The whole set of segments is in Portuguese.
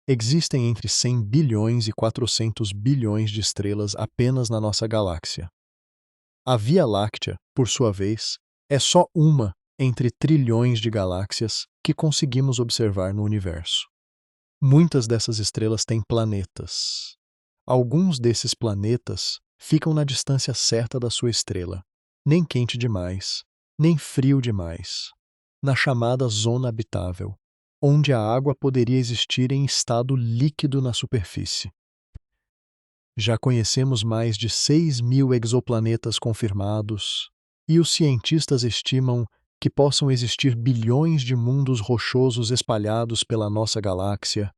Existem entre 100 bilhões e 400 bilhões de estrelas apenas na nossa galáxia. A Via Láctea, por sua vez, é só uma entre trilhões de galáxias que conseguimos observar no universo. Muitas dessas estrelas têm planetas. Alguns desses planetas ficam na distância certa da sua estrela, nem quente demais, nem frio demais, na chamada zona habitável, onde a água poderia existir em estado líquido na superfície. Já conhecemos mais de 6.000 exoplanetas confirmados, e os cientistas estimam que possam existir bilhões de mundos rochosos espalhados pela nossa galáxia,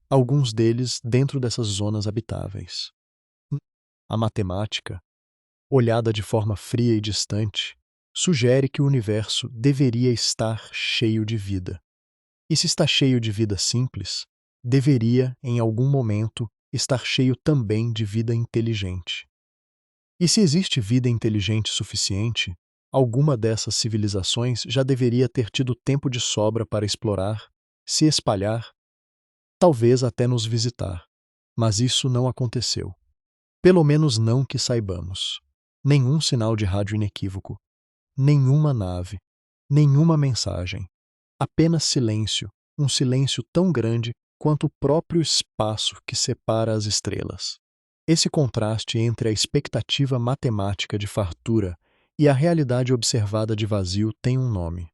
alguns deles dentro dessas zonas habitáveis. A matemática, olhada de forma fria e distante, sugere que o universo deveria estar cheio de vida. E se está cheio de vida simples, deveria, em algum momento, estar cheio também de vida inteligente. E se existe vida inteligente suficiente, alguma dessas civilizações já deveria ter tido tempo de sobra para explorar, se espalhar, talvez até nos visitar. Mas isso não aconteceu. Pelo menos não que saibamos. Nenhum sinal de rádio inequívoco, nenhuma nave, nenhuma mensagem. Apenas silêncio, um silêncio tão grande quanto o próprio espaço que separa as estrelas. Esse contraste entre a expectativa matemática de fartura e a realidade observada de vazio tem um nome.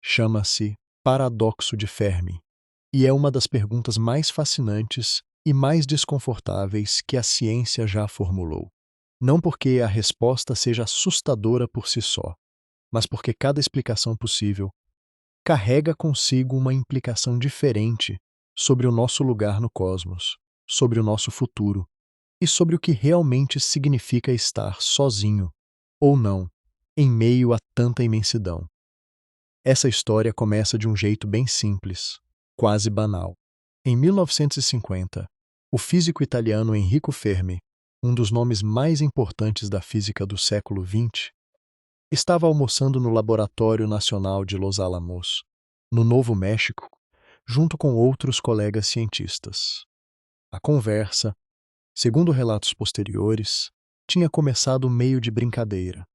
Chama-se paradoxo de Fermi, e é uma das perguntas mais fascinantes e mais desconfortáveis que a ciência já formulou. Não porque a resposta seja assustadora por si só, mas porque cada explicação possível carrega consigo uma implicação diferente sobre o nosso lugar no cosmos, sobre o nosso futuro e sobre o que realmente significa estar sozinho, ou não, em meio a tanta imensidão. Essa história começa de um jeito bem simples, quase banal. Em 1950, o físico italiano Enrico Fermi, um dos nomes mais importantes da física do século XX, estava almoçando no Laboratório Nacional de Los Alamos, no Novo México, junto com outros colegas cientistas. A conversa, segundo relatos posteriores, tinha começado meio de brincadeira,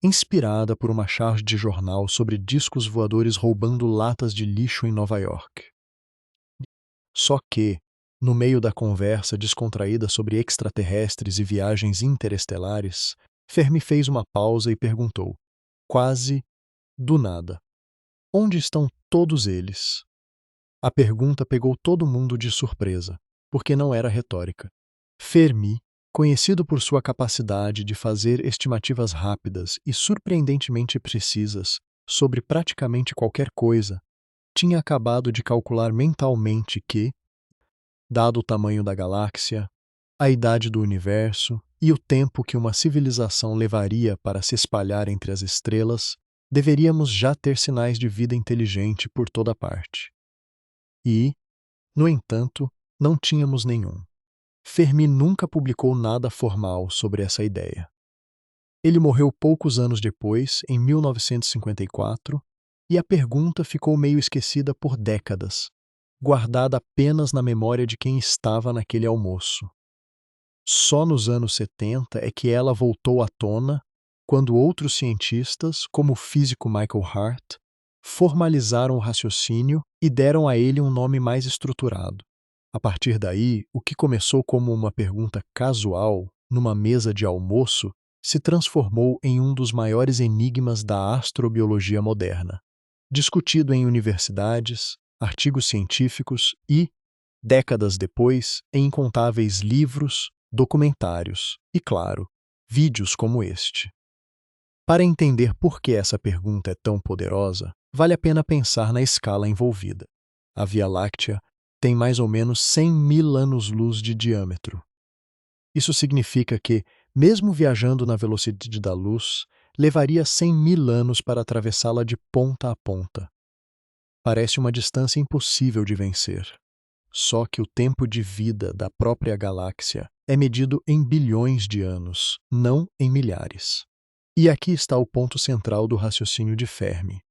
inspirada por uma charge de jornal sobre discos voadores roubando latas de lixo em Nova York. Só que, no meio da conversa descontraída sobre extraterrestres e viagens interestelares, Fermi fez uma pausa e perguntou, quase do nada: onde estão todos eles? A pergunta pegou todo mundo de surpresa, porque não era retórica. Fermi, conhecido por sua capacidade de fazer estimativas rápidas e surpreendentemente precisas sobre praticamente qualquer coisa, tinha acabado de calcular mentalmente que, dado o tamanho da galáxia, a idade do universo e o tempo que uma civilização levaria para se espalhar entre as estrelas, deveríamos já ter sinais de vida inteligente por toda parte. E, no entanto, não tínhamos nenhum. Fermi nunca publicou nada formal sobre essa ideia. Ele morreu poucos anos depois, em 1954, e a pergunta ficou meio esquecida por décadas, guardada apenas na memória de quem estava naquele almoço. Só nos anos 70 é que ela voltou à tona, quando outros cientistas, como o físico Michael Hart, formalizaram o raciocínio e deram a ele um nome mais estruturado. A partir daí, o que começou como uma pergunta casual, numa mesa de almoço, se transformou em um dos maiores enigmas da astrobiologia moderna, discutido em universidades, artigos científicos e, décadas depois, em incontáveis livros, documentários e, claro, vídeos como este. Para entender por que essa pergunta é tão poderosa, vale a pena pensar na escala envolvida. A Via Láctea tem mais ou menos 100.000 anos-luz de diâmetro. Isso significa que, mesmo viajando na velocidade da luz, levaria 100.000 anos para atravessá-la de ponta a ponta. Parece uma distância impossível de vencer. Só que o tempo de vida da própria galáxia é medido em bilhões de anos, não em milhares. E aqui está o ponto central do raciocínio de Fermi.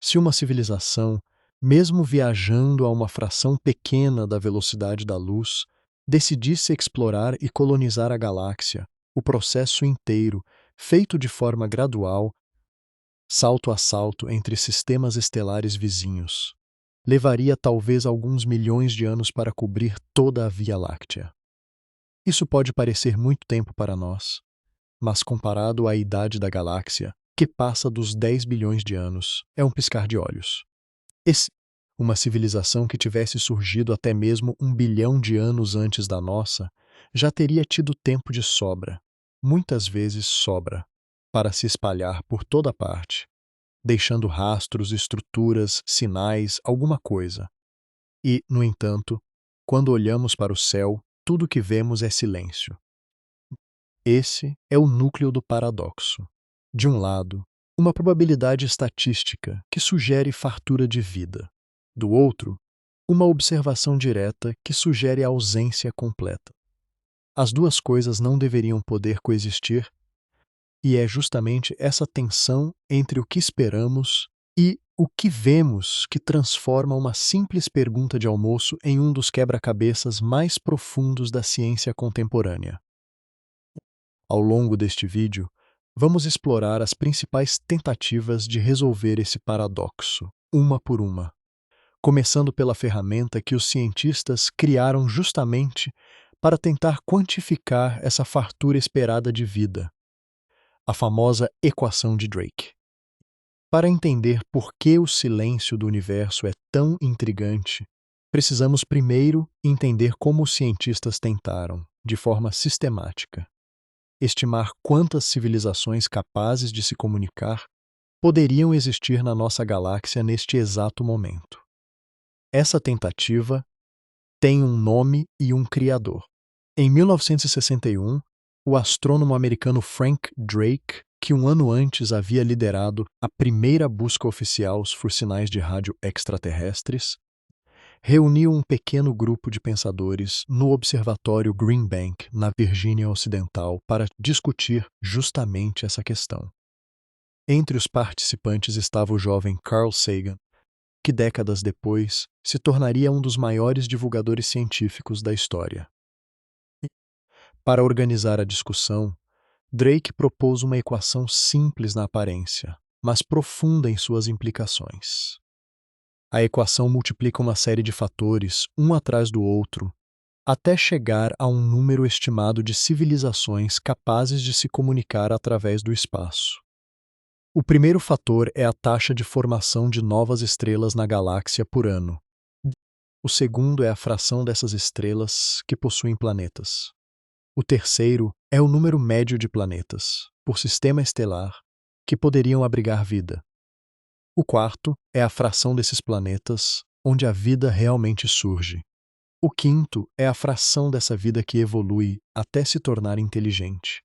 Se uma civilização mesmo viajando a uma fração pequena da velocidade da luz, decidisse explorar e colonizar a galáxia, o processo inteiro, feito de forma gradual, salto a salto entre sistemas estelares vizinhos, levaria talvez alguns milhões de anos para cobrir toda a Via Láctea. Isso pode parecer muito tempo para nós, mas comparado à idade da galáxia, que passa dos 10 bilhões de anos, é um piscar de olhos. Uma civilização que tivesse surgido até mesmo 1 bilhão de anos antes da nossa, já teria tido tempo de sobra, muitas vezes sobra, para se espalhar por toda parte, deixando rastros, estruturas, sinais, alguma coisa. E, no entanto, quando olhamos para o céu, tudo que vemos é silêncio. Esse é o núcleo do paradoxo. De um lado, uma probabilidade estatística que sugere fartura de vida. Do outro, uma observação direta que sugere a ausência completa. As duas coisas não deveriam poder coexistir, e é justamente essa tensão entre o que esperamos e o que vemos que transforma uma simples pergunta de almoço em um dos quebra-cabeças mais profundos da ciência contemporânea. Ao longo deste vídeo, vamos explorar as principais tentativas de resolver esse paradoxo, uma por uma, começando pela ferramenta que os cientistas criaram justamente para tentar quantificar essa fartura esperada de vida, a famosa equação de Drake. Para entender por que o silêncio do universo é tão intrigante, precisamos primeiro entender como os cientistas tentaram, de forma sistemática, estimar quantas civilizações capazes de se comunicar poderiam existir na nossa galáxia neste exato momento. Essa tentativa tem um nome e um criador. Em 1961, o astrônomo americano Frank Drake, que um ano antes havia liderado a primeira busca oficial por sinais de rádio extraterrestres, reuniu um pequeno grupo de pensadores no Observatório Green Bank, na Virgínia Ocidental, para discutir justamente essa questão. Entre os participantes estava o jovem Carl Sagan, que décadas depois se tornaria um dos maiores divulgadores científicos da história. Para organizar a discussão, Drake propôs uma equação simples na aparência, mas profunda em suas implicações. A equação multiplica uma série de fatores, um atrás do outro, até chegar a um número estimado de civilizações capazes de se comunicar através do espaço. O primeiro fator é a taxa de formação de novas estrelas na galáxia por ano. O segundo é a fração dessas estrelas que possuem planetas. O terceiro é o número médio de planetas, por sistema estelar, que poderiam abrigar vida. O quarto é a fração desses planetas onde a vida realmente surge. O quinto é a fração dessa vida que evolui até se tornar inteligente.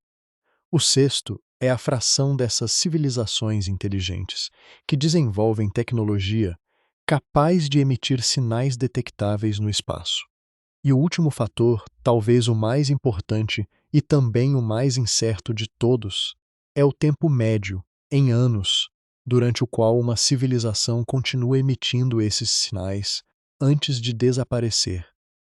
O sexto é a fração dessas civilizações inteligentes que desenvolvem tecnologia capaz de emitir sinais detectáveis no espaço. E o último fator, talvez o mais importante e também o mais incerto de todos, é o tempo médio, em anos, durante o qual uma civilização continua emitindo esses sinais antes de desaparecer,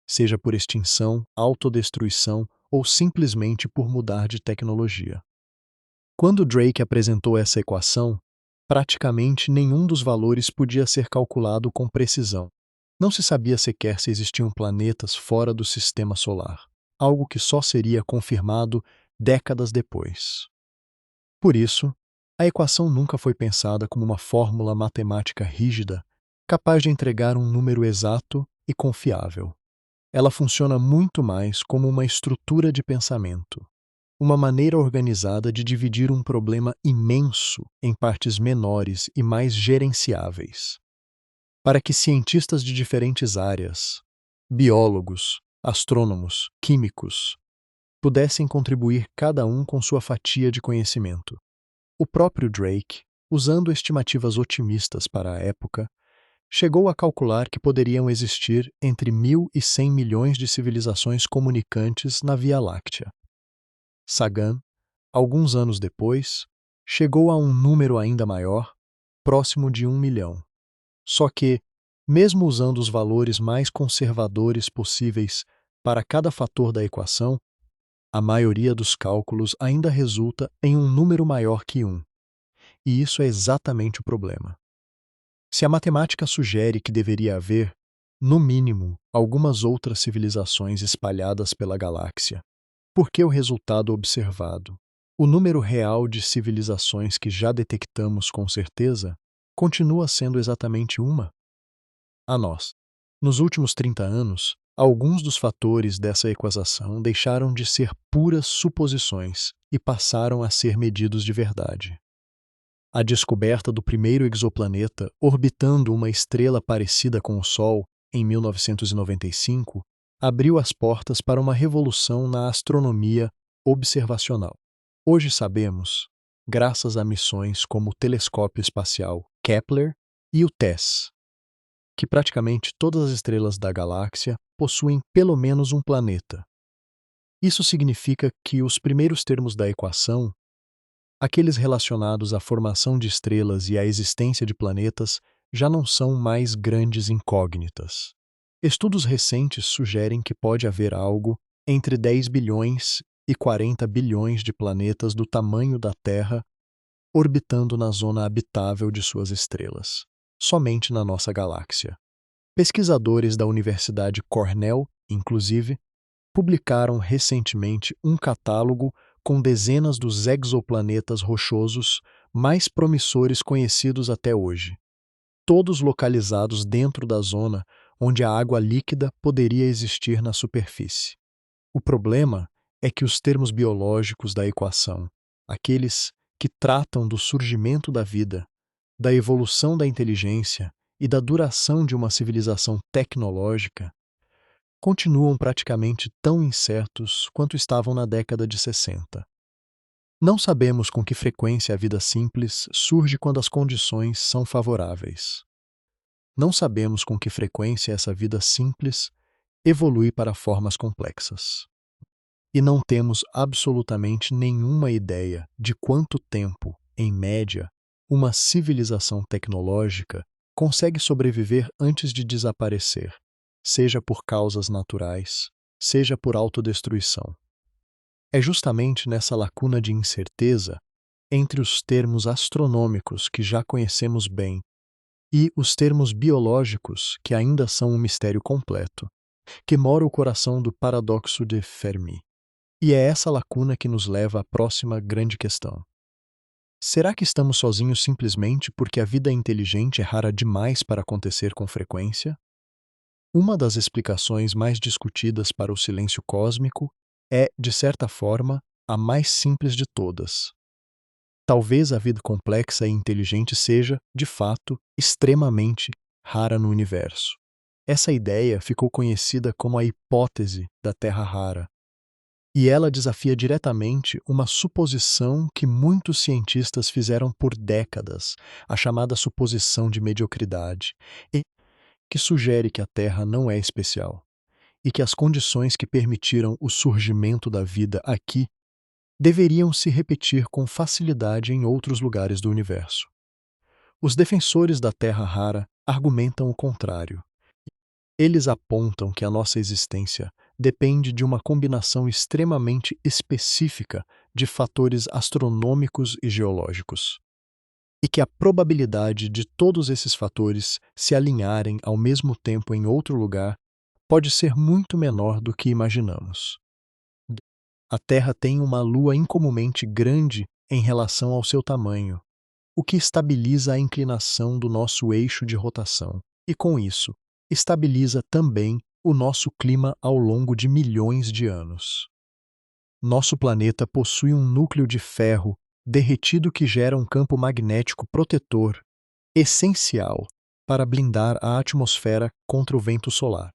seja por extinção, autodestruição ou simplesmente por mudar de tecnologia. Quando Drake apresentou essa equação, praticamente nenhum dos valores podia ser calculado com precisão. Não se sabia sequer se existiam planetas fora do sistema solar, algo que só seria confirmado décadas depois. Por isso, a equação nunca foi pensada como uma fórmula matemática rígida, capaz de entregar um número exato e confiável. Ela funciona muito mais como uma estrutura de pensamento, uma maneira organizada de dividir um problema imenso em partes menores e mais gerenciáveis, para que cientistas de diferentes áreas, biólogos, astrônomos, químicos, pudessem contribuir cada um com sua fatia de conhecimento. O próprio Drake, usando estimativas otimistas para a época, chegou a calcular que poderiam existir entre 1.000 e 100 milhões de civilizações comunicantes na Via Láctea. Sagan, alguns anos depois, chegou a um número ainda maior, próximo de 1 milhão. Só que, Mesmo usando os valores mais conservadores possíveis para cada fator da equação, a maioria dos cálculos ainda resulta em um número maior que 1. E isso é exatamente o problema. Se a matemática sugere que deveria haver, no mínimo, algumas outras civilizações espalhadas pela galáxia, por que o resultado observado, o número real de civilizações que já detectamos com certeza, continua sendo exatamente uma? A nós. Nos últimos 30 anos, alguns dos fatores dessa equação deixaram de ser puras suposições e passaram a ser medidos de verdade. A descoberta do primeiro exoplaneta orbitando uma estrela parecida com o Sol, em 1995, abriu as portas para uma revolução na astronomia observacional. Hoje sabemos, graças a missões como o Telescópio Espacial Kepler e o TESS, que praticamente todas as estrelas da galáxia possuem pelo menos um planeta. Isso significa que os primeiros termos da equação, aqueles relacionados à formação de estrelas e à existência de planetas, já não são mais grandes incógnitas. Estudos recentes sugerem que pode haver algo entre 10 bilhões e 40 bilhões de planetas do tamanho da Terra orbitando na zona habitável de suas estrelas, somente na nossa galáxia. Pesquisadores da Universidade Cornell, inclusive, publicaram recentemente um catálogo com dezenas dos exoplanetas rochosos mais promissores conhecidos até hoje, todos localizados dentro da zona onde a água líquida poderia existir na superfície. O problema é que os termos biológicos da equação, aqueles que tratam do surgimento da vida, da evolução da inteligência e da duração de uma civilização tecnológica, continuam praticamente tão incertos quanto estavam na década de 60. Não sabemos com que frequência a vida simples surge quando as condições são favoráveis. Não sabemos com que frequência essa vida simples evolui para formas complexas. E não temos absolutamente nenhuma ideia de quanto tempo, em média, uma civilização tecnológica consegue sobreviver antes de desaparecer, seja por causas naturais, seja por autodestruição. É justamente nessa lacuna de incerteza, entre os termos astronômicos que já conhecemos bem e os termos biológicos que ainda são um mistério completo, que mora o coração do paradoxo de Fermi. E é essa lacuna que nos leva à próxima grande questão. Será que estamos sozinhos simplesmente porque a vida inteligente é rara demais para acontecer com frequência? Uma das explicações mais discutidas para o silêncio cósmico é, de certa forma, a mais simples de todas. Talvez a vida complexa e inteligente seja, de fato, extremamente rara no universo. Essa ideia ficou conhecida como a hipótese da Terra rara. E ela desafia diretamente uma suposição que muitos cientistas fizeram por décadas, a chamada suposição de mediocridade, e que sugere que a Terra não é especial, e que as condições que permitiram o surgimento da vida aqui deveriam se repetir com facilidade em outros lugares do universo. Os defensores da Terra rara argumentam o contrário. Eles apontam que a nossa existência depende de uma combinação extremamente específica de fatores astronômicos e geológicos, e que a probabilidade de todos esses fatores se alinharem ao mesmo tempo em outro lugar pode ser muito menor do que imaginamos. A Terra tem uma lua incomumente grande em relação ao seu tamanho, o que estabiliza a inclinação do nosso eixo de rotação, e com isso, estabiliza também o nosso clima ao longo de milhões de anos. Nosso planeta possui um núcleo de ferro derretido que gera um campo magnético protetor essencial para blindar a atmosfera contra o vento solar.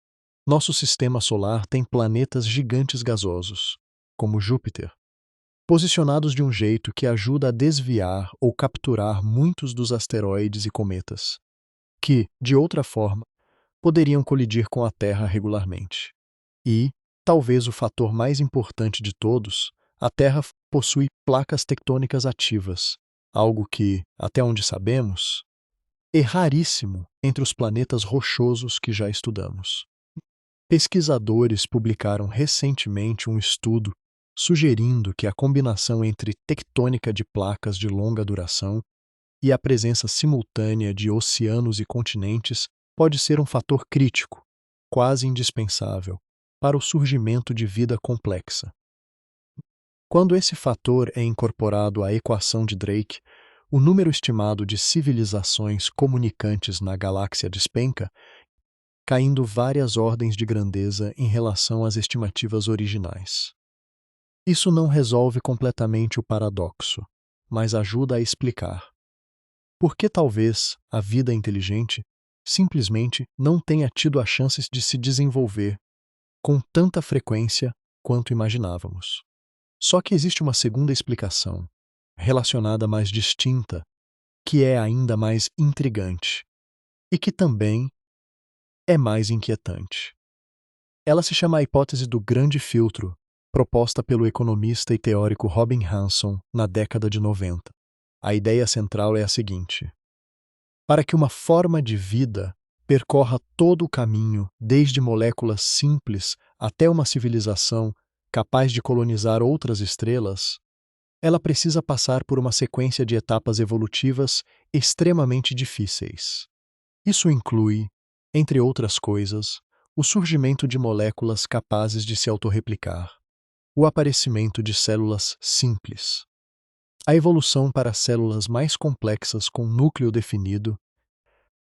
Nosso sistema solar tem planetas gigantes gasosos, como Júpiter, posicionados de um jeito que ajuda a desviar ou capturar muitos dos asteroides e cometas, que, de outra forma, poderiam colidir com a Terra regularmente. E, talvez o fator mais importante de todos, a Terra possui placas tectônicas ativas, algo que, até onde sabemos, e raríssimo entre os planetas rochosos que já estudamos. Pesquisadores publicaram recentemente um estudo sugerindo que a combinação entre tectônica de placas de longa duração e a presença simultânea de oceanos e continentes pode ser um fator crítico, quase indispensável, para o surgimento de vida complexa. Quando esse fator é incorporado à equação de Drake, o número estimado de civilizações comunicantes na galáxia despenca, caindo várias ordens de grandeza em relação às estimativas originais. Isso não resolve completamente o paradoxo, mas ajuda a explicar por que talvez a vida inteligente simplesmente não tenha tido as chances de se desenvolver com tanta frequência quanto imaginávamos. Só que existe uma segunda explicação, relacionada mais distinta, que é ainda mais intrigante e que também é mais inquietante. Ela se chama a hipótese do grande filtro, proposta pelo economista e teórico Robin Hanson na década de 90. A ideia central é a seguinte: para que uma forma de vida percorra todo o caminho, desde moléculas simples até uma civilização capaz de colonizar outras estrelas, ela precisa passar por uma sequência de etapas evolutivas extremamente difíceis. Isso inclui, entre outras coisas, o surgimento de moléculas capazes de se autorreplicar, o aparecimento de células simples, a evolução para células mais complexas com núcleo definido,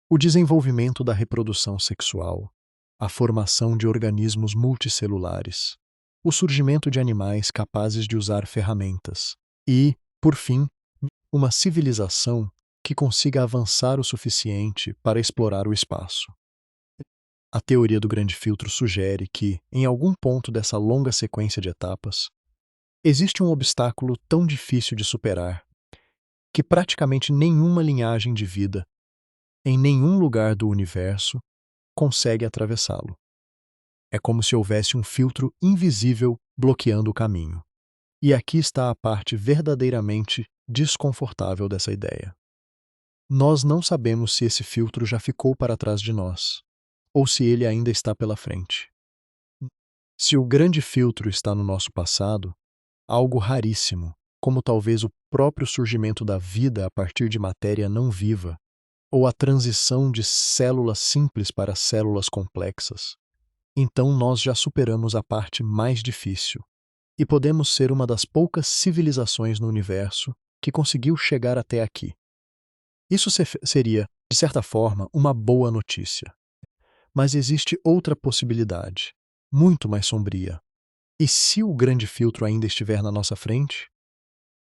o desenvolvimento da reprodução sexual, a formação de organismos multicelulares, o surgimento de animais capazes de usar ferramentas e, por fim, uma civilização que consiga avançar o suficiente para explorar o espaço. A teoria do grande filtro sugere que, em algum ponto dessa longa sequência de etapas, existe um obstáculo tão difícil de superar que praticamente nenhuma linhagem de vida, em nenhum lugar do universo, consegue atravessá-lo. É como se houvesse um filtro invisível bloqueando o caminho. E aqui está a parte verdadeiramente desconfortável dessa ideia. Nós não sabemos se esse filtro já ficou para trás de nós, ou se ele ainda está pela frente. Se o grande filtro está no nosso passado, algo raríssimo, como talvez o próprio surgimento da vida a partir de matéria não viva, ou a transição de células simples para células complexas, então nós já superamos a parte mais difícil e podemos ser uma das poucas civilizações no universo que conseguiu chegar até aqui. Isso seria, de certa forma, uma boa notícia. Mas existe outra possibilidade, muito mais sombria. E se o grande filtro ainda estiver na nossa frente?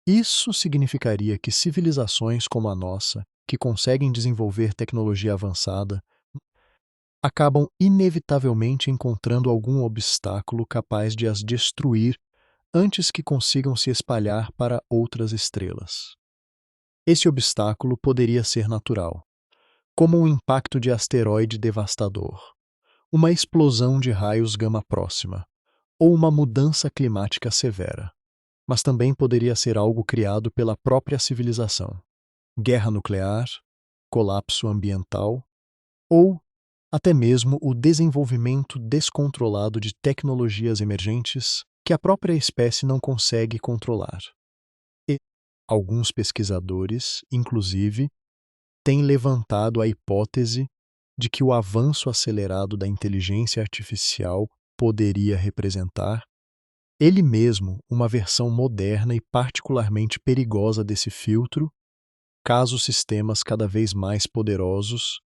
Isso significaria que civilizações como a nossa, que conseguem desenvolver tecnologia avançada, acabam inevitavelmente encontrando algum obstáculo capaz de as destruir antes que consigam se espalhar para outras estrelas. Esse obstáculo poderia ser natural, como um impacto de asteroide devastador, uma explosão de raios gama próxima, ou uma mudança climática severa. Mas também poderia ser algo criado pela própria civilização. Guerra nuclear, colapso ambiental, ou até mesmo o desenvolvimento descontrolado de tecnologias emergentes que a própria espécie não consegue controlar. E alguns pesquisadores, inclusive, têm levantado a hipótese de que o avanço acelerado da inteligência artificial poderia representar ele mesmo uma versão moderna e particularmente perigosa desse filtro, caso sistemas cada vez mais poderosos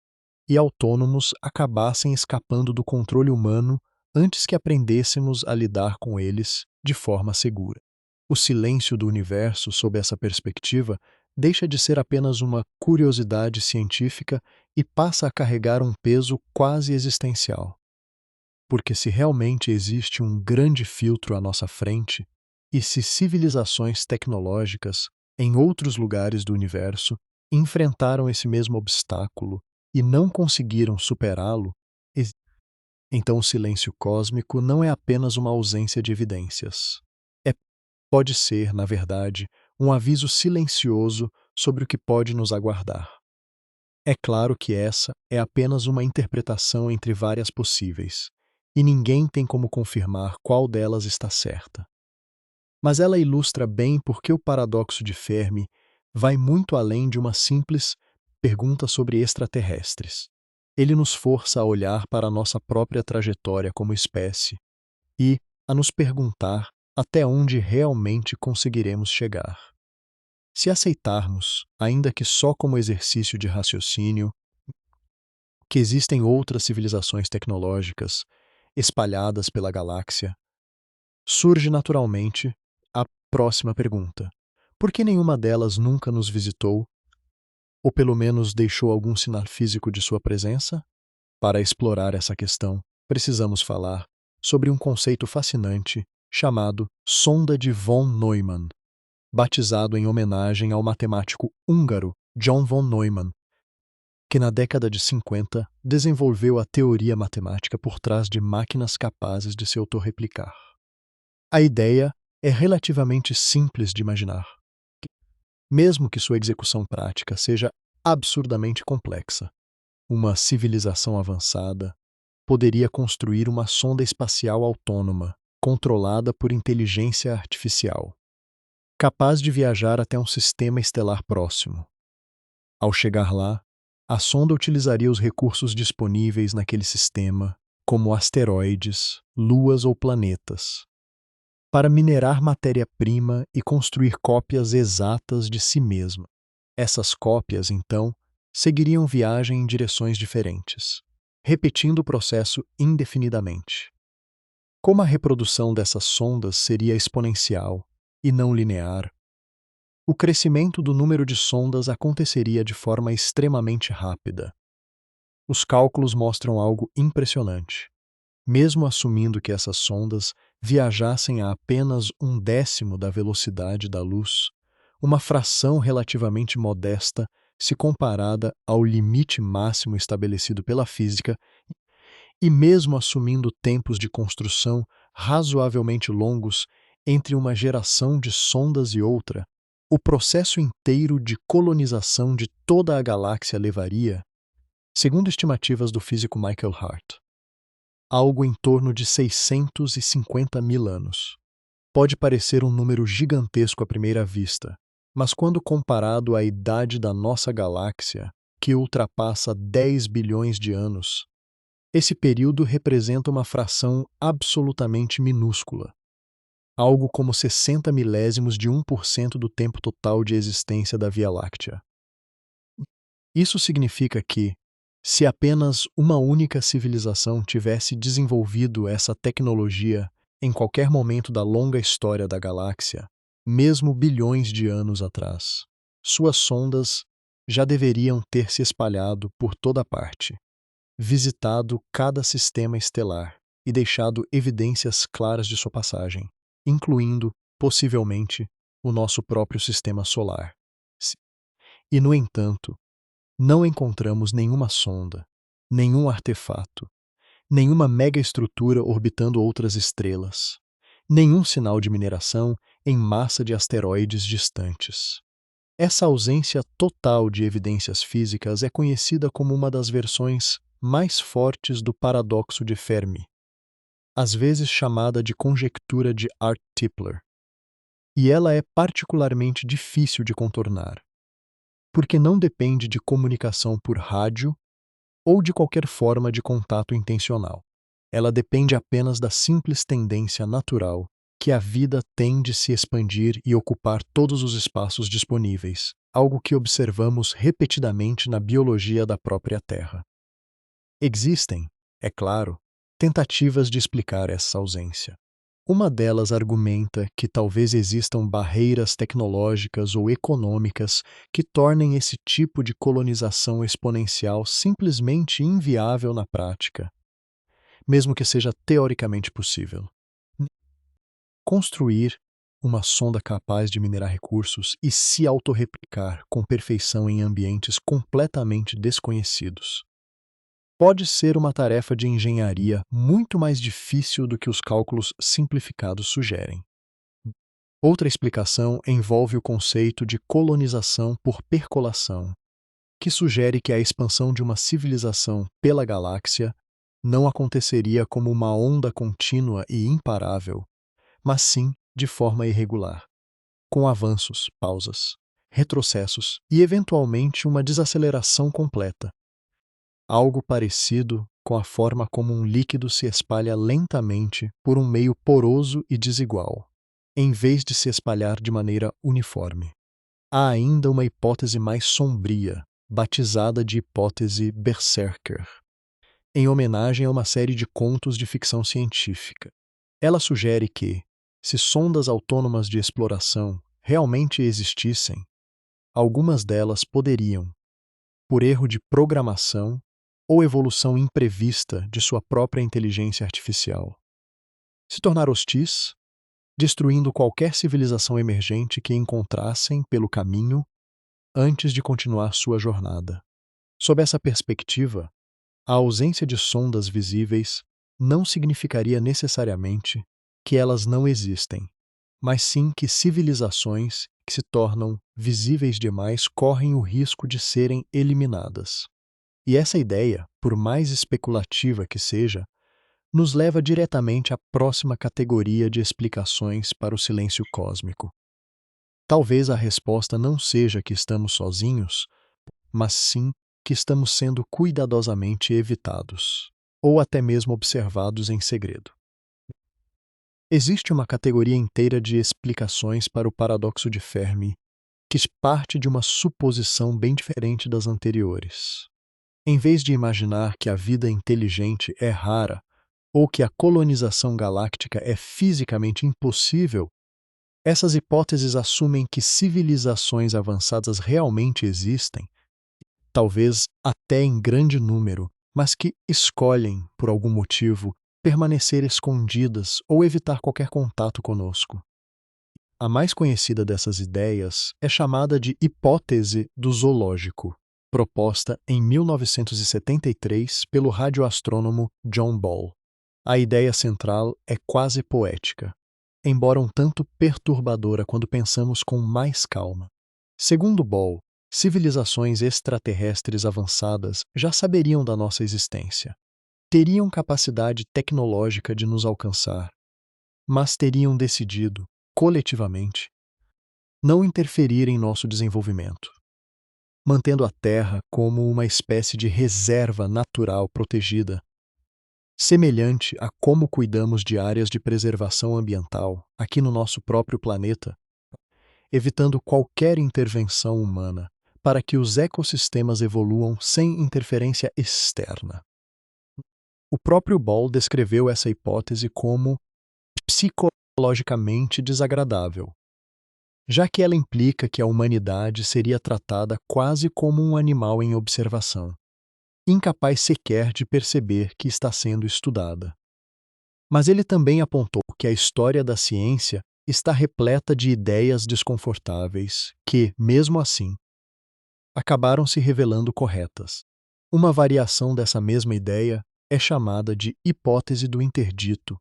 e autônomos acabassem escapando do controle humano antes que aprendêssemos a lidar com eles de forma segura. O silêncio do universo, sob essa perspectiva, deixa de ser apenas uma curiosidade científica e passa a carregar um peso quase existencial. Porque se realmente existe um grande filtro à nossa frente, e se civilizações tecnológicas em outros lugares do universo enfrentaram esse mesmo obstáculo e não conseguiram superá-lo, então o silêncio cósmico não é apenas uma ausência de evidências. Pode ser, na verdade, um aviso silencioso sobre o que pode nos aguardar. É claro que essa é apenas uma interpretação entre várias possíveis, e ninguém tem como confirmar qual delas está certa. Mas ela ilustra bem porque o paradoxo de Fermi vai muito além de uma simples pergunta sobre extraterrestres. Ele nos força a olhar para a nossa própria trajetória como espécie e a nos perguntar até onde realmente conseguiremos chegar. Se aceitarmos, ainda que só como exercício de raciocínio, que existem outras civilizações tecnológicas espalhadas pela galáxia, surge naturalmente a próxima pergunta: por que nenhuma delas nunca nos visitou, ou pelo menos deixou algum sinal físico de sua presença? Para explorar essa questão, precisamos falar sobre um conceito fascinante chamado sonda de von Neumann, batizado em homenagem ao matemático húngaro John von Neumann, que na década de 50 desenvolveu a teoria matemática por trás de máquinas capazes de se autorreplicar. A ideia é relativamente simples de imaginar, mesmo que sua execução prática seja absurdamente complexa. Uma civilização avançada poderia construir uma sonda espacial autônoma, controlada por inteligência artificial, capaz de viajar até um sistema estelar próximo. Ao chegar lá, a sonda utilizaria os recursos disponíveis naquele sistema, como asteroides, luas ou planetas, para minerar matéria-prima e construir cópias exatas de si mesma. Essas cópias, então, seguiriam viagem em direções diferentes, repetindo o processo indefinidamente. Como a reprodução dessas sondas seria exponencial e não linear, o crescimento do número de sondas aconteceria de forma extremamente rápida. Os cálculos mostram algo impressionante. Mesmo assumindo que essas sondas viajassem a apenas 1/10 da velocidade da luz, uma fração relativamente modesta se comparada ao limite máximo estabelecido pela física, e mesmo assumindo tempos de construção razoavelmente longos entre uma geração de sondas e outra, o processo inteiro de colonização de toda a galáxia levaria, segundo estimativas do físico Michael Hart, algo em torno de 650 mil anos. Pode parecer um número gigantesco à primeira vista, mas quando comparado à idade da nossa galáxia, que ultrapassa 10 bilhões de anos, esse período representa uma fração absolutamente minúscula, algo como 60 milésimos de 1% do tempo total de existência da Via Láctea. Isso significa que, se apenas uma única civilização tivesse desenvolvido essa tecnologia em qualquer momento da longa história da galáxia, mesmo bilhões de anos atrás, suas sondas já deveriam ter se espalhado por toda parte, visitado cada sistema estelar e deixado evidências claras de sua passagem, incluindo, possivelmente, o nosso próprio sistema solar. E, no entanto, não encontramos nenhuma sonda, nenhum artefato, nenhuma megaestrutura orbitando outras estrelas, nenhum sinal de mineração em massa de asteroides distantes. Essa ausência total de evidências físicas é conhecida como uma das versões mais fortes do paradoxo de Fermi, às vezes chamada de conjectura de Arp-Tipler, e ela é particularmente difícil de contornar, porque não depende de comunicação por rádio ou de qualquer forma de contato intencional. Ela depende apenas da simples tendência natural que a vida tem de se expandir e ocupar todos os espaços disponíveis, algo que observamos repetidamente na biologia da própria Terra. Existem, é claro, tentativas de explicar essa ausência. Uma delas argumenta que talvez existam barreiras tecnológicas ou econômicas que tornem esse tipo de colonização exponencial simplesmente inviável na prática, mesmo que seja teoricamente possível. Construir uma sonda capaz de minerar recursos e se autorreplicar com perfeição em ambientes completamente desconhecidos pode ser uma tarefa de engenharia muito mais difícil do que os cálculos simplificados sugerem. Outra explicação envolve o conceito de colonização por percolação, que sugere que a expansão de uma civilização pela galáxia não aconteceria como uma onda contínua e imparável, mas sim de forma irregular, com avanços, pausas, retrocessos e, eventualmente, uma desaceleração completa. Algo parecido com a forma como um líquido se espalha lentamente por um meio poroso e desigual, em vez de se espalhar de maneira uniforme. Há ainda uma hipótese mais sombria, batizada de hipótese Berserker, em homenagem a uma série de contos de ficção científica. Ela sugere que, se sondas autônomas de exploração realmente existissem, algumas delas poderiam, por erro de programação ou evolução imprevista de sua própria inteligência artificial, se tornar hostis, destruindo qualquer civilização emergente que encontrassem pelo caminho antes de continuar sua jornada. Sob essa perspectiva, a ausência de sondas visíveis não significaria necessariamente que elas não existem, mas sim que civilizações que se tornam visíveis demais correm o risco de serem eliminadas. E essa ideia, por mais especulativa que seja, nos leva diretamente à próxima categoria de explicações para o silêncio cósmico. Talvez a resposta não seja que estamos sozinhos, mas sim que estamos sendo cuidadosamente evitados, ou até mesmo observados em segredo. Existe uma categoria inteira de explicações para o paradoxo de Fermi, que parte de uma suposição bem diferente das anteriores. Em vez de imaginar que a vida inteligente é rara ou que a colonização galáctica é fisicamente impossível, essas hipóteses assumem que civilizações avançadas realmente existem, talvez até em grande número, mas que escolhem, por algum motivo, permanecer escondidas ou evitar qualquer contato conosco. A mais conhecida dessas ideias é chamada de hipótese do zoológico, proposta em 1973 pelo radioastrônomo John Ball. A ideia central é quase poética, embora um tanto perturbadora quando pensamos com mais calma. Segundo Ball, civilizações extraterrestres avançadas já saberiam da nossa existência. Teriam capacidade tecnológica de nos alcançar, mas teriam decidido, coletivamente, não interferir em nosso desenvolvimento, mantendo a Terra como uma espécie de reserva natural protegida, semelhante a como cuidamos de áreas de preservação ambiental aqui no nosso próprio planeta, evitando qualquer intervenção humana para que os ecossistemas evoluam sem interferência externa. O próprio Ball descreveu essa hipótese como psicologicamente desagradável, já que ela implica que a humanidade seria tratada quase como um animal em observação, incapaz sequer de perceber que está sendo estudada. Mas ele também apontou que a história da ciência está repleta de ideias desconfortáveis que, mesmo assim, acabaram se revelando corretas. Uma variação dessa mesma ideia é chamada de hipótese do interdito,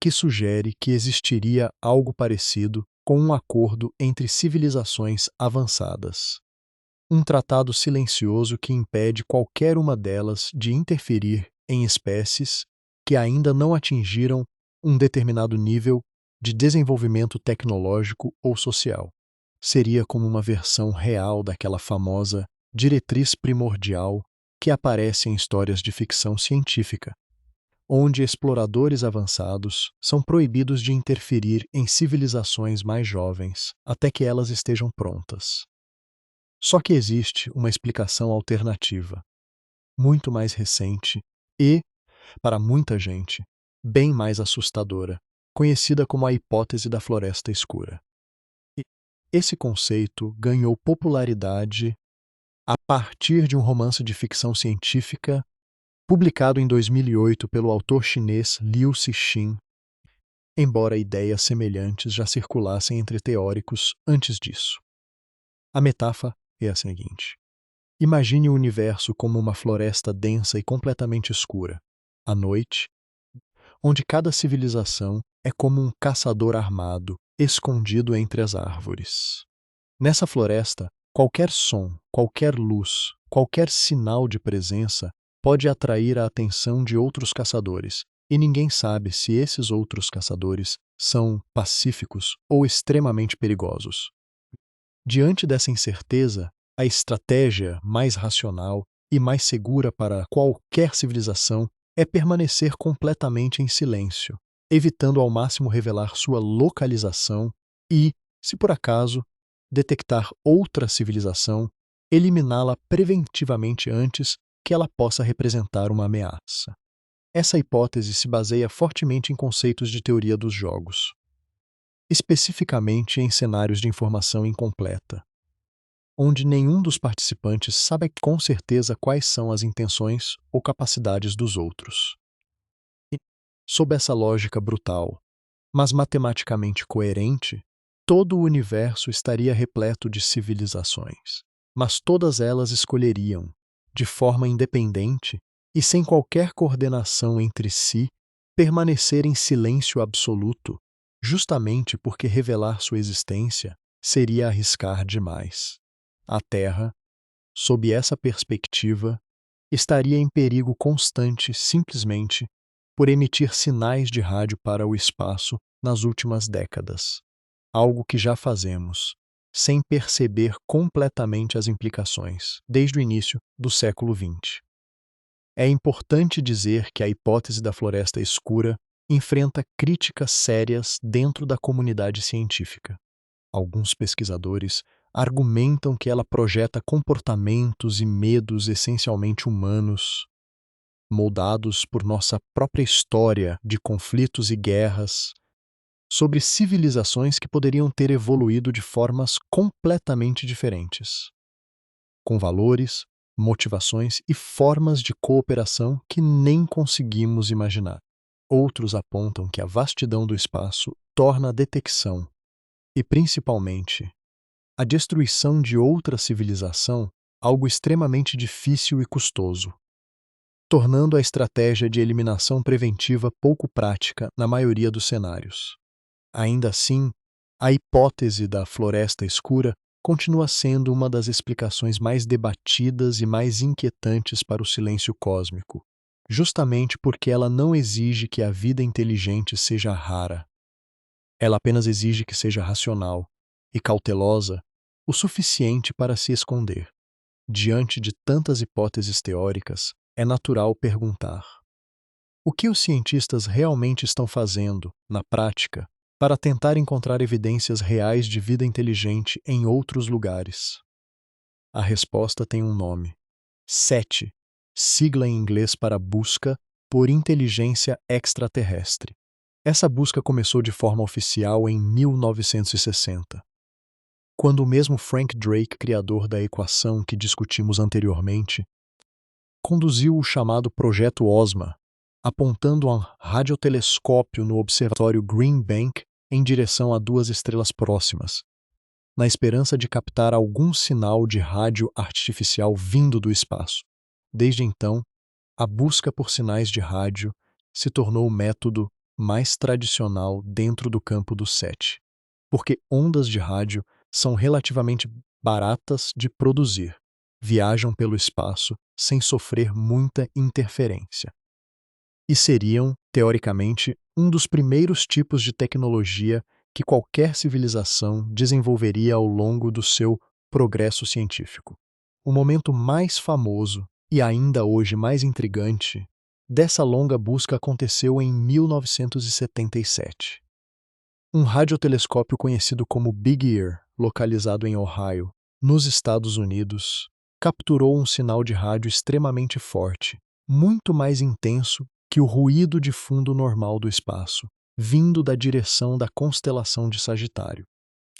que sugere que existiria algo parecido com um acordo entre civilizações avançadas. Um tratado silencioso que impede qualquer uma delas de interferir em espécies que ainda não atingiram um determinado nível de desenvolvimento tecnológico ou social. Seria como uma versão real daquela famosa diretriz primordial que aparece em histórias de ficção científica, onde exploradores avançados são proibidos de interferir em civilizações mais jovens até que elas estejam prontas. Só que existe uma explicação alternativa, muito mais recente e, para muita gente, bem mais assustadora, conhecida como a hipótese da floresta escura. E esse conceito ganhou popularidade a partir de um romance de ficção científica publicado em 2008 pelo autor chinês Liu Cixin, embora ideias semelhantes já circulassem entre teóricos antes disso. A metáfora é a seguinte: imagine o universo como uma floresta densa e completamente escura, à noite, onde cada civilização é como um caçador armado, escondido entre as árvores. Nessa floresta, Qualquer som, qualquer luz, qualquer sinal de presença pode atrair a atenção de outros caçadores, e ninguém sabe se esses outros caçadores são pacíficos ou extremamente perigosos. Diante dessa incerteza, a estratégia mais racional e mais segura para qualquer civilização é permanecer completamente em silêncio, evitando ao máximo revelar sua localização e, se por acaso detectar outra civilização, eliminá-la preventivamente antes que ela possa representar uma ameaça. Essa hipótese se baseia fortemente em conceitos de teoria dos jogos, especificamente em cenários de informação incompleta, onde nenhum dos participantes sabe com certeza quais são as intenções ou capacidades dos outros. E, sob essa lógica brutal, mas matematicamente coerente, todo o universo estaria repleto de civilizações, mas todas elas escolheriam, de forma independente e sem qualquer coordenação entre si, permanecer em silêncio absoluto, justamente porque revelar sua existência seria arriscar demais. A Terra, sob essa perspectiva, estaria em perigo constante simplesmente por emitir sinais de rádio para o espaço nas últimas décadas, algo que já fazemos, sem perceber completamente as implicações, desde o início do século XX. É importante dizer que a hipótese da floresta escura enfrenta críticas sérias dentro da comunidade científica. Alguns pesquisadores argumentam que ela projeta comportamentos e medos essencialmente humanos, moldados por nossa própria história de conflitos e guerras, sobre civilizações que poderiam ter evoluído de formas completamente diferentes, com valores, motivações e formas de cooperação que nem conseguimos imaginar. Outros apontam que a vastidão do espaço torna a detecção e, principalmente, a destruição de outra civilização algo extremamente difícil e custoso, tornando a estratégia de eliminação preventiva pouco prática na maioria dos cenários. Ainda assim, a hipótese da floresta escura continua sendo uma das explicações mais debatidas e mais inquietantes para o silêncio cósmico, justamente porque ela não exige que a vida inteligente seja rara. Ela apenas exige que seja racional e cautelosa o suficiente para se esconder. Diante de tantas hipóteses teóricas, é natural perguntar: o que os cientistas realmente estão fazendo, na prática, para tentar encontrar evidências reais de vida inteligente em outros lugares? A resposta tem um nome: SETI, sigla em inglês para Busca por Inteligência Extraterrestre. Essa busca começou de forma oficial em 1960, quando o mesmo Frank Drake, criador da equação que discutimos anteriormente, conduziu o chamado Projeto OSMA, apontando um radiotelescópio no observatório Green Bank em direção a duas estrelas próximas, na esperança de captar algum sinal de rádio artificial vindo do espaço. Desde então, a busca por sinais de rádio se tornou o método mais tradicional dentro do campo do SETI, porque ondas de rádio são relativamente baratas de produzir, viajam pelo espaço sem sofrer muita interferência, e seriam, teoricamente, um dos primeiros tipos de tecnologia que qualquer civilização desenvolveria ao longo do seu progresso científico. O momento mais famoso e ainda hoje mais intrigante dessa longa busca aconteceu em 1977. Um radiotelescópio conhecido como Big Ear, localizado em Ohio, nos Estados Unidos, capturou um sinal de rádio extremamente forte, muito mais intenso que o ruído de fundo normal do espaço, vindo da direção da constelação de Sagitário.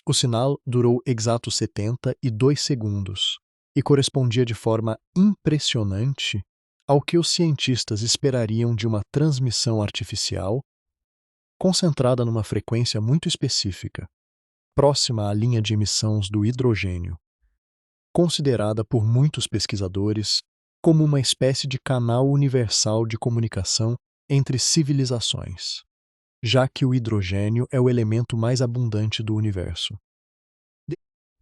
O sinal durou exatos 72 segundos e correspondia de forma impressionante ao que os cientistas esperariam de uma transmissão artificial concentrada numa frequência muito específica, próxima à linha de emissão do hidrogênio, considerada por muitos pesquisadores como uma espécie de canal universal de comunicação entre civilizações, já que o hidrogênio é o elemento mais abundante do universo.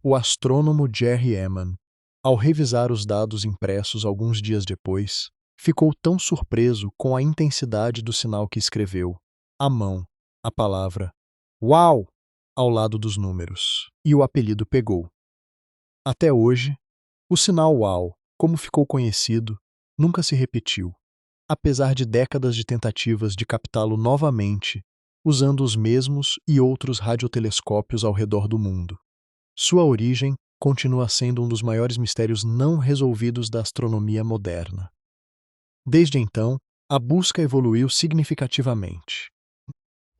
O astrônomo Jerry Ehman, ao revisar os dados impressos alguns dias depois, ficou tão surpreso com a intensidade do sinal que escreveu, à mão, a palavra "Uau!" ao lado dos números, e o apelido pegou. Até hoje, o sinal "Uau", como ficou conhecido, nunca se repetiu, apesar de décadas de tentativas de captá-lo novamente, usando os mesmos e outros radiotelescópios ao redor do mundo. Sua origem continua sendo um dos maiores mistérios não resolvidos da astronomia moderna. Desde então, a busca evoluiu significativamente.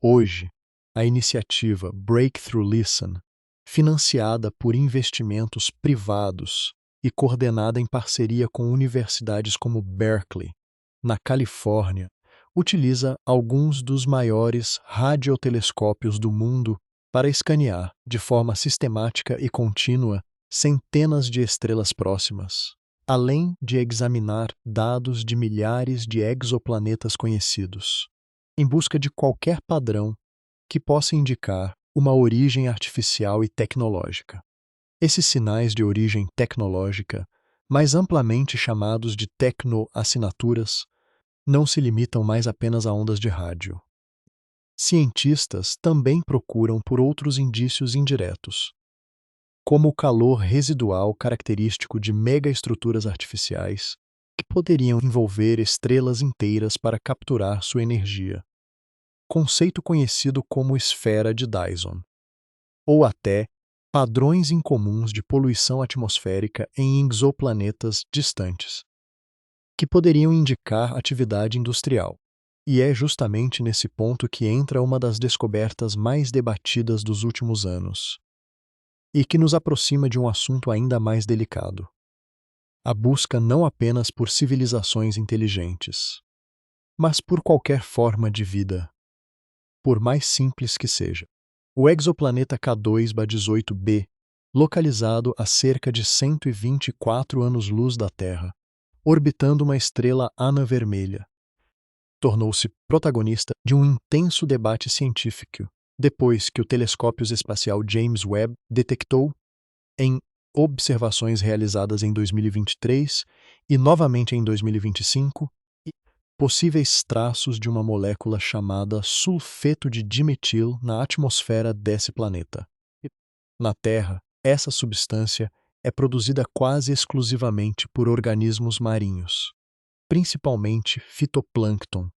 Hoje, a iniciativa Breakthrough Listen, financiada por investimentos privados e coordenada em parceria com universidades como Berkeley, na Califórnia, utiliza alguns dos maiores radiotelescópios do mundo para escanear, de forma sistemática e contínua, centenas de estrelas próximas, além de examinar dados de milhares de exoplanetas conhecidos, em busca de qualquer padrão que possa indicar uma origem artificial e tecnológica. Esses sinais de origem tecnológica, mais amplamente chamados de tecnoassinaturas, não se limitam mais apenas a ondas de rádio. Cientistas também procuram por outros indícios indiretos, como o calor residual característico de megaestruturas artificiais que poderiam envolver estrelas inteiras para capturar sua energia, conceito conhecido como esfera de Dyson, ou até padrões incomuns de poluição atmosférica em exoplanetas distantes, que poderiam indicar atividade industrial. E é justamente nesse ponto que entra uma das descobertas mais debatidas dos últimos anos, e que nos aproxima de um assunto ainda mais delicado: a busca não apenas por civilizações inteligentes, mas por qualquer forma de vida, por mais simples que seja. O exoplaneta K2-18b, localizado a cerca de 124 anos-luz da Terra, orbitando uma estrela anã vermelha, tornou-se protagonista de um intenso debate científico depois que o telescópio espacial James Webb detectou, em observações realizadas em 2023 e novamente em 2025, possíveis traços de uma molécula chamada sulfeto de dimetil na atmosfera desse planeta. Na Terra, essa substância é produzida quase exclusivamente por organismos marinhos, principalmente fitoplâncton,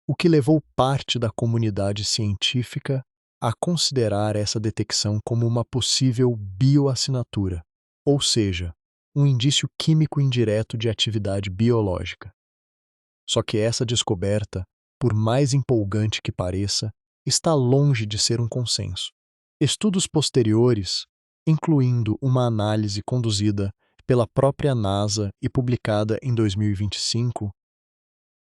o que levou parte da comunidade científica a considerar essa detecção como uma possível bioassinatura, ou seja, um indício químico indireto de atividade biológica. Só que essa descoberta, por mais empolgante que pareça, está longe de ser um consenso. Estudos posteriores, incluindo uma análise conduzida pela própria NASA e publicada em 2025,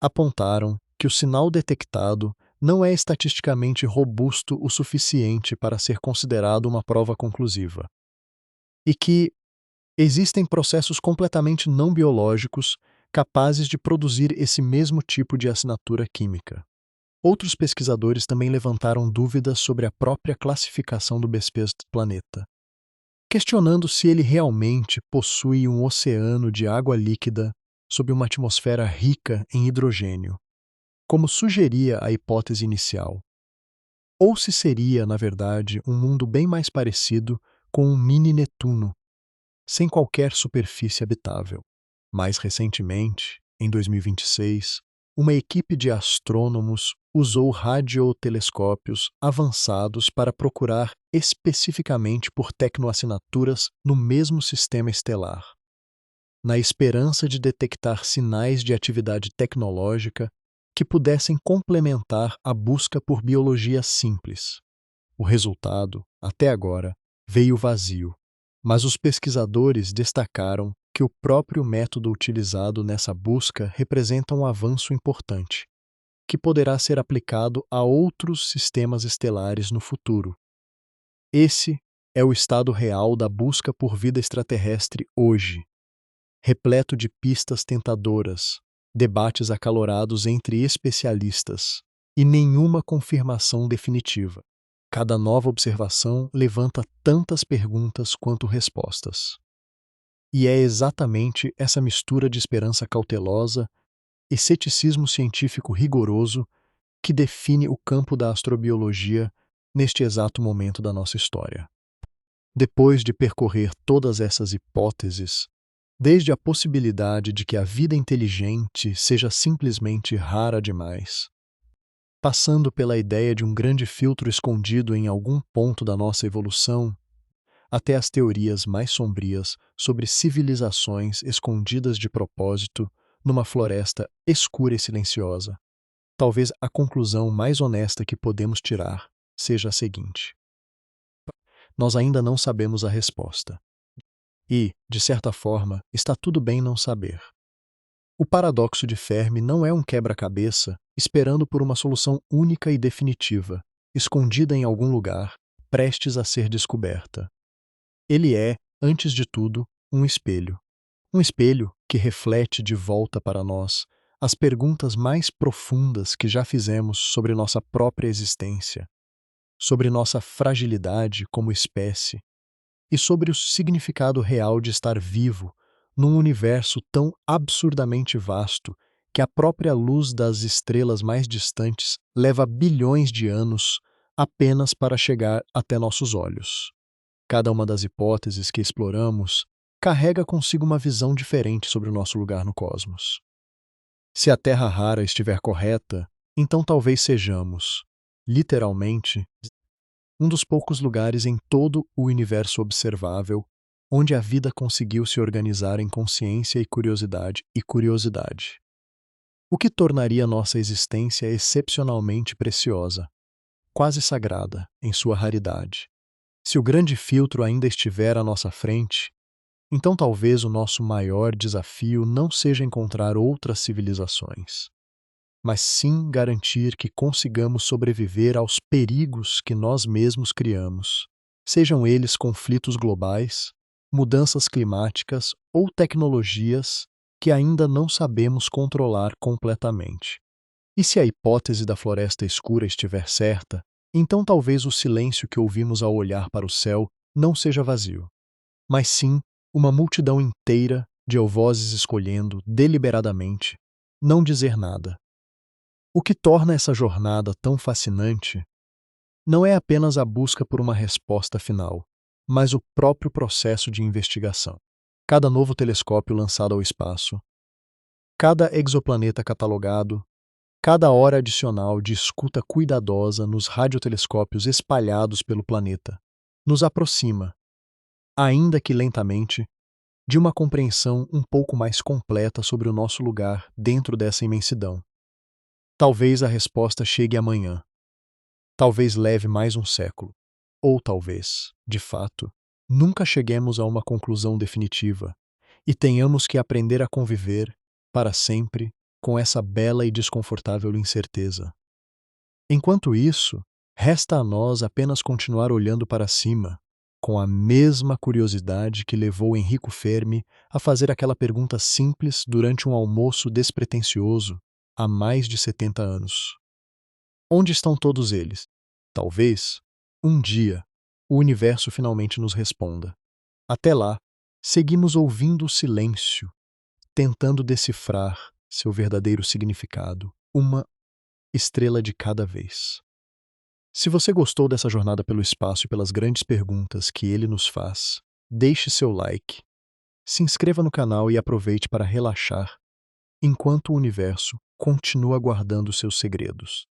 apontaram que o sinal detectado não é estatisticamente robusto o suficiente para ser considerado uma prova conclusiva, e que existem processos completamente não biológicos capazes de produzir esse mesmo tipo de assinatura química. Outros pesquisadores também levantaram dúvidas sobre a própria classificação do planeta, questionando se ele realmente possui um oceano de água líquida sob uma atmosfera rica em hidrogênio, como sugeria a hipótese inicial, ou se seria, na verdade, um mundo bem mais parecido com um mini Netuno, sem qualquer superfície habitável. Mais recentemente, em 2026, uma equipe de astrônomos usou radiotelescópios avançados para procurar especificamente por tecnoassinaturas no mesmo sistema estelar, na esperança de detectar sinais de atividade tecnológica que pudessem complementar a busca por biologia simples. O resultado, até agora, veio vazio, mas os pesquisadores destacaram que o próprio método utilizado nessa busca representa um avanço importante, que poderá ser aplicado a outros sistemas estelares no futuro. Esse é o estado real da busca por vida extraterrestre hoje, repleto de pistas tentadoras, debates acalorados entre especialistas e nenhuma confirmação definitiva. Cada nova observação levanta tantas perguntas quanto respostas. E é exatamente essa mistura de esperança cautelosa e ceticismo científico rigoroso que define o campo da astrobiologia neste exato momento da nossa história. Depois de percorrer todas essas hipóteses, desde a possibilidade de que a vida inteligente seja simplesmente rara demais, passando pela ideia de um grande filtro escondido em algum ponto da nossa evolução, até as teorias mais sombrias sobre civilizações escondidas de propósito numa floresta escura e silenciosa. Talvez a conclusão mais honesta que podemos tirar seja a seguinte: nós ainda não sabemos a resposta. E, de certa forma, está tudo bem não saber. O paradoxo de Fermi não é um quebra-cabeça esperando por uma solução única e definitiva, escondida em algum lugar, prestes a ser descoberta. Ele é, antes de tudo, um espelho. Um espelho que reflete de volta para nós as perguntas mais profundas que já fizemos sobre nossa própria existência, sobre nossa fragilidade como espécie e sobre o significado real de estar vivo num universo tão absurdamente vasto que a própria luz das estrelas mais distantes leva bilhões de anos apenas para chegar até nossos olhos. Cada uma das hipóteses que exploramos carrega consigo uma visão diferente sobre o nosso lugar no cosmos. Se a Terra rara estiver correta, então talvez sejamos, literalmente, um dos poucos lugares em todo o universo observável onde a vida conseguiu se organizar em consciência e curiosidade. O que tornaria nossa existência excepcionalmente preciosa, quase sagrada em sua raridade. Se o grande filtro ainda estiver à nossa frente, então talvez o nosso maior desafio não seja encontrar outras civilizações, mas sim garantir que consigamos sobreviver aos perigos que nós mesmos criamos, sejam eles conflitos globais, mudanças climáticas ou tecnologias que ainda não sabemos controlar completamente. E se a hipótese da floresta escura estiver certa, então talvez o silêncio que ouvimos ao olhar para o céu não seja vazio, mas sim uma multidão inteira de alvozes escolhendo, deliberadamente, não dizer nada. O que torna essa jornada tão fascinante não é apenas a busca por uma resposta final, mas o próprio processo de investigação. Cada novo telescópio lançado ao espaço, cada exoplaneta catalogado, cada hora adicional de escuta cuidadosa nos radiotelescópios espalhados pelo planeta, nos aproxima, ainda que lentamente, de uma compreensão um pouco mais completa sobre o nosso lugar dentro dessa imensidão. Talvez a resposta chegue amanhã. Talvez leve mais um século. Ou talvez, de fato, nunca cheguemos a uma conclusão definitiva e tenhamos que aprender a conviver, para sempre, com essa bela e desconfortável incerteza. Enquanto isso, resta a nós apenas continuar olhando para cima, com a mesma curiosidade que levou Enrico Fermi a fazer aquela pergunta simples durante um almoço despretensioso há mais de 70 anos. Onde estão todos eles? Talvez, um dia, o universo finalmente nos responda. Até lá, seguimos ouvindo o silêncio, tentando decifrar seu verdadeiro significado, uma estrela de cada vez. Se você gostou dessa jornada pelo espaço e pelas grandes perguntas que ele nos faz, deixe seu like, se inscreva no canal e aproveite para relaxar, enquanto o universo continua guardando seus segredos.